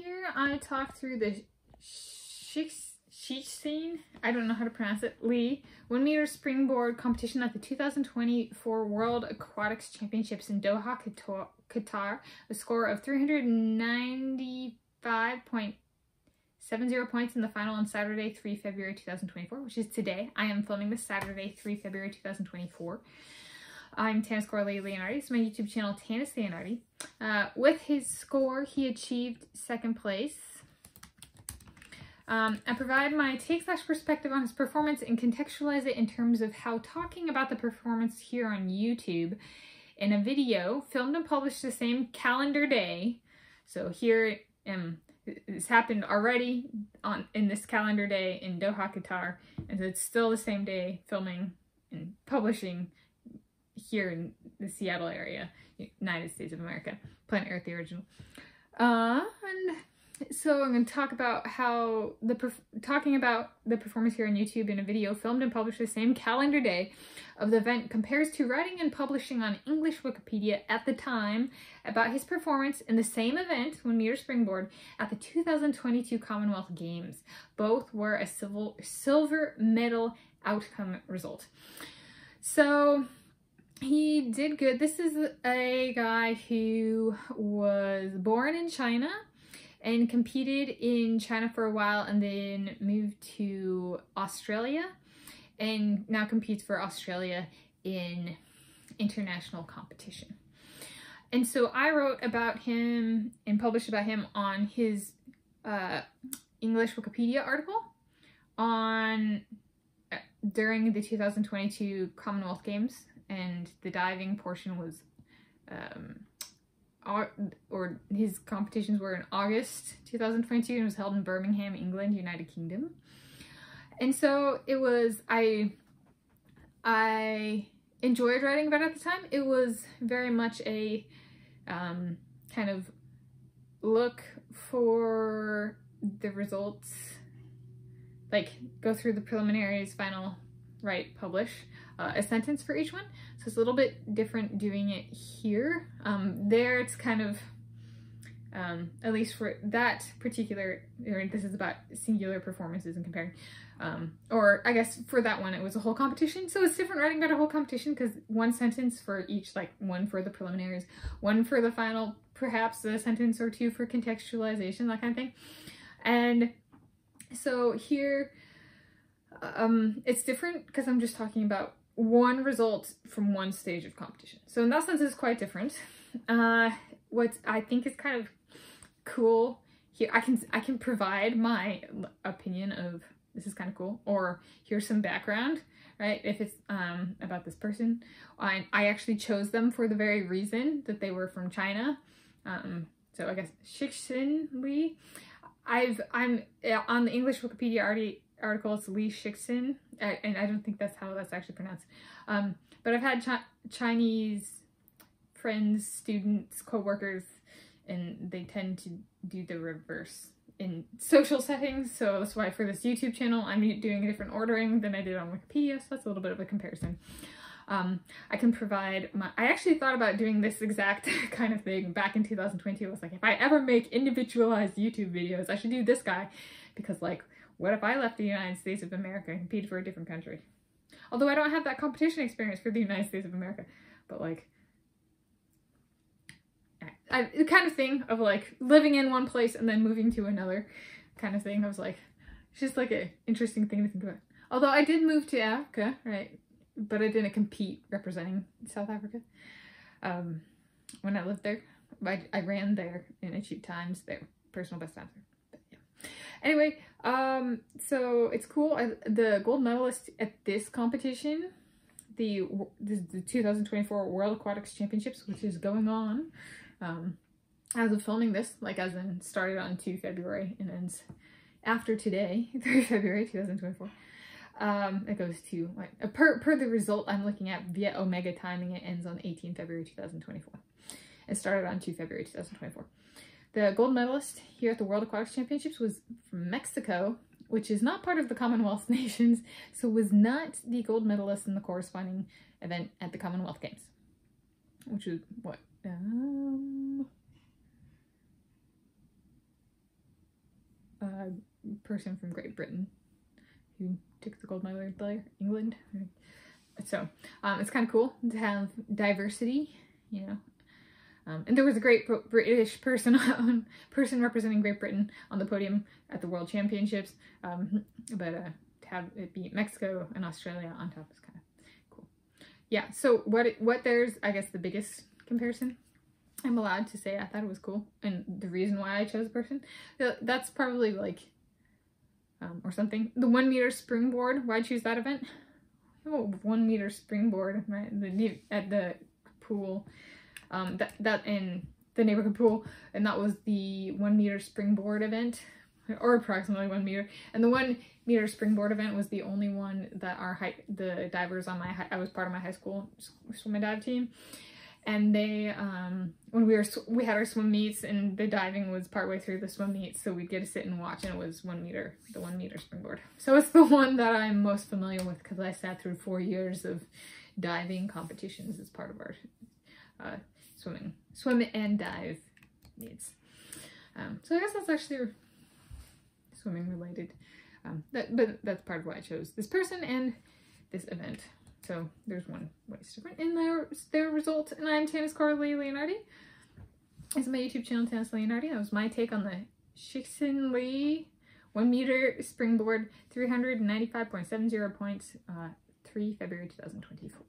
here I talk through the Shixin, I don't know how to pronounce it, Li 1 meter springboard competition at the 2024 World Aquatics Championships in Doha, Qatar. A score of 395.70 points in the final on Saturday, 3 February 2024, which is today. I am filming this Saturday, 3 February 2024. I'm Tanis Coralee Leonhardi. It's my YouTube channel, Tanis Leonhardi. With his score, he achieved 2nd place. I provide my take/perspective on his performance and contextualize it in terms of how talking about the performance here on YouTube in a video filmed and published the same calendar day. So here, this happened already in this calendar day in Doha, Qatar, and so it's still the same day filming and publishing here in the Seattle area, United States of America, Planet Earth, the original. And so I'm going to talk about how talking about the performance here on YouTube in a video filmed and published the same calendar day of the event compares to writing and publishing on English Wikipedia at the time about his performance in the same event, 1 meter springboard, at the 2022 Commonwealth Games. Both were a silver medal outcome result. So he did good. This is a guy who was born in China and competed in China for a while and then moved to Australia and now competes for Australia in international competition. And so I wrote about him and published about him on his English Wikipedia article during the 2022 Commonwealth Games, and the diving portion was or his competitions were in August 2022 and was held in Birmingham, England, United Kingdom. And so it was, I enjoyed writing about it at the time. It was very much a kind of look for the results, like go through the preliminaries, final, write, publish, a sentence for each one. So it's a little bit different doing it here. There it's kind of, at least for that particular, this is about singular performances and comparing, or I guess for that one it was a whole competition. So it's different writing about a whole competition because one sentence for each, like one for the preliminaries, one for the final, perhaps a sentence or two for contextualization, that kind of thing. And so here, it's different because I'm just talking about one result from one stage of competition. So in that sense, it's quite different. What I think is kind of cool here, I can provide my opinion of this is kind of cool, or here's some background, right? If it's about this person, I actually chose them for the very reason that they were from China. So I guess Shixin Li. I'm on the English Wikipedia article, it's Li Shixin, and I don't think that's how that's actually pronounced. But I've had Chinese friends, students, co-workers, and they tend to do the reverse in social settings. So that's why for this YouTube channel, I'm doing a different ordering than I did on Wikipedia. So that's a little bit of a comparison. I can provide I actually thought about doing this exact kind of thing back in 2022. I was like, if I ever make individualized YouTube videos, I should do this guy, because like, what if I left the United States of America and competed for a different country? Although I don't have that competition experience for the United States of America, but like, the kind of thing of like living in one place and then moving to another kind of thing. I was like, it's just like an interesting thing to think about. Although I did move to Africa, right? But I didn't compete representing South Africa when I lived there. I ran there and achieved times there, personal best times there. But yeah. Anyway, so it's cool. The gold medalist at this competition, the 2024 World Aquatics Championships, which is going on as of filming this, like as in started on 2 February and ends after today, 3 February 2024. It goes to, like, per the result I'm looking at via Omega timing, it ends on 18 February 2024. It started on 2 February 2024. The gold medalist here at the World Aquatics Championships was from Mexico, which is not part of the Commonwealth nations, so was not the gold medalist in the corresponding event at the Commonwealth Games, which was what? person from Great Britain who took the gold medal there, England. So it's kind of cool to have diversity, you know. And there was a great British person representing Great Britain on the podium at the World Championships, but to have it be Mexico and Australia on top is kind of cool. Yeah, so what there's, I guess, the biggest comparison I'm allowed to say I thought it was cool, and the reason why I chose a person, that's probably like, or something. The 1 meter springboard, why choose that event? Oh, 1 meter springboard, right? At the pool, that in the neighborhood pool, and that was the 1 meter springboard event, or approximately 1 meter. And the 1 meter springboard event was the only one that the divers on I was part of my high school swim and dive team, and they when we had our swim meets, and the diving was partway through the swim meets, so we'd get to sit and watch, and it was 1 meter, the 1 meter springboard. So it's the one that I'm most familiar with because I sat through 4 years of diving competitions as part of our swim and dive meets. So I guess that's actually swimming related, but that's part of why I chose this person and this event. So there's one ways different in their results. And I'm Tanis Coralee Leonhardi. This is my YouTube channel, Tanis Leonhardi. That was my take on the Shixin Li 1 meter springboard, 395.70 points, 3 February 2024.